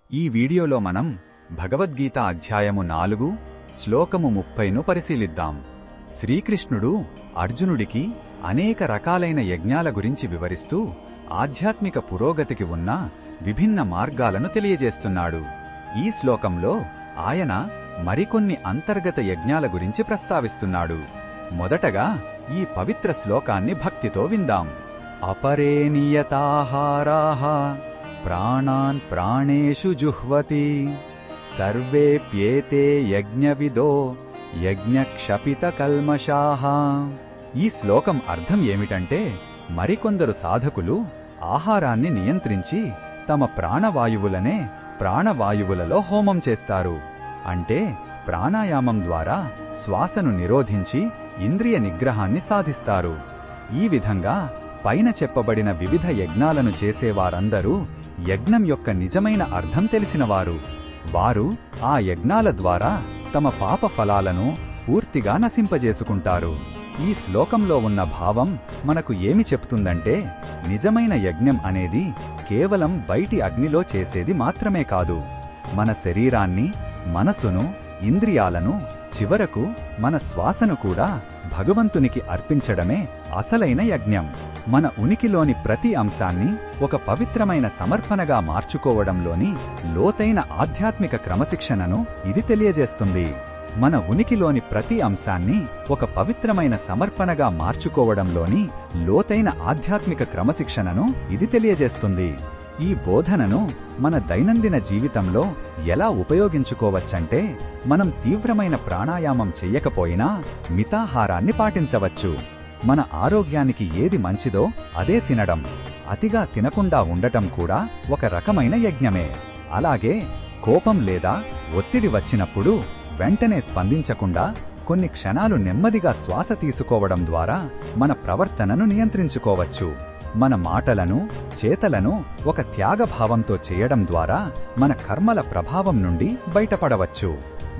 ఈ వీడియోలో మనం భగవద్గీత అధ్యాయము 4 శ్లోకము 30ను పరిశీలిద్దాం. శ్రీకృష్ణుడు అర్జునుడికి అనేక రకాలైన యజ్ఞాల గురించి వివరిస్తూ ఆధ్యాత్మిక పురోగతికి ఉన్న విభిన్న మార్గాలను తెలియజేస్తున్నాడు. ఈ శ్లోకంలో ఆయన మరికొన్ని అంతర్గత యజ్ఞాల గురించి ప్రస్తావిస్తున్నాడు. మొదటగా ఈ పవిత్ర శ్లోకాన్ని భక్తితో విందాం. అపరే నియతాహారాః ప్రాణాన్ ప్రాణేషు జుహ్వతి సర్వేప్యేతే యజ్ఞవిదో యజ్ఞక్షపిత కల్మషాః. ఈ శ్లోకం అర్థం ఏమిటంటే, మరికొందరు సాధకులు ఆహారాన్ని నియంత్రించి తమ ప్రాణవాయువులనే ప్రాణవాయువులలో హోమం చేస్తారు. అంటే ప్రాణాయామం ద్వారా శ్వాసను నిరోధించి ఇంద్రియ నిగ్రహాన్ని సాధిస్తారు. ఈ విధంగా పైన చెప్పబడిన వివిధ యజ్ఞాలను చేసేవారందరూ యజ్ఞం యొక్క నిజమైన అర్థం తెలిసినవారు. వారు ఆ యజ్ఞాల ద్వారా తమ పాప ఫలాలను పూర్తిగా నశింపజేసుకుంటారు. ఈ శ్లోకంలో ఉన్న భావం మనకు ఏమి చెప్తుందంటే, నిజమైన యజ్ఞం అనేది కేవలం బయటి అగ్నిలో చేసేది మాత్రమే కాదు. మన శరీరాన్ని, మనసును, ఇంద్రియాలను, చివరకు మన శ్వాసను కూడా భగవంతునికి అర్పించడమే అసలైన యజ్ఞం. మన ఉనికిలోని ప్రతి అంశాన్ని ఒక పవిత్రమైన సమర్పణగా మార్చుకోవడంలోని లోతైన ఆధ్యాత్మిక క్రమశిక్షణను ఇది తెలియజేస్తుంది. మన ఉనికిలోని ప్రతి అంశాన్ని ఒక పవిత్రమైన సమర్పణగా మార్చుకోవడంలోని లోతైన ఆధ్యాత్మిక క్రమశిక్షణను ఇది తెలియజేస్తుంది. ఈ బోధనను మన దైనందిన జీవితంలో ఎలా ఉపయోగించుకోవచ్చంటే, మనం తీవ్రమైన ప్రాణాయామం చెయ్యకపోయినా మితాహారాన్ని పాటించవచ్చు. మన ఆరోగ్యానికి ఏది మంచిదో అదే తినడం, అతిగా తినకుండా ఉండటం కూడా ఒక రకమైన యజ్ఞమే. అలాగే కోపం లేదా ఒత్తిడి వచ్చినప్పుడు వెంటనే స్పందించకుండా కొన్ని క్షణాలు నెమ్మదిగా శ్వాస తీసుకోవడం ద్వారా మన ప్రవర్తనను నియంత్రించుకోవచ్చు. మన మాటలను, చేతలను ఒక త్యాగభావంతో చేయడం ద్వారా మన కర్మల ప్రభావం నుండి బయటపడవచ్చు.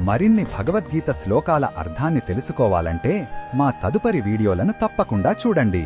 మరిన్ని భగవద్గీత శ్లోకాల అర్థాన్ని తెలుసుకోవాలంటే మా తదుపరి వీడియోలను తప్పకుండా చూడండి.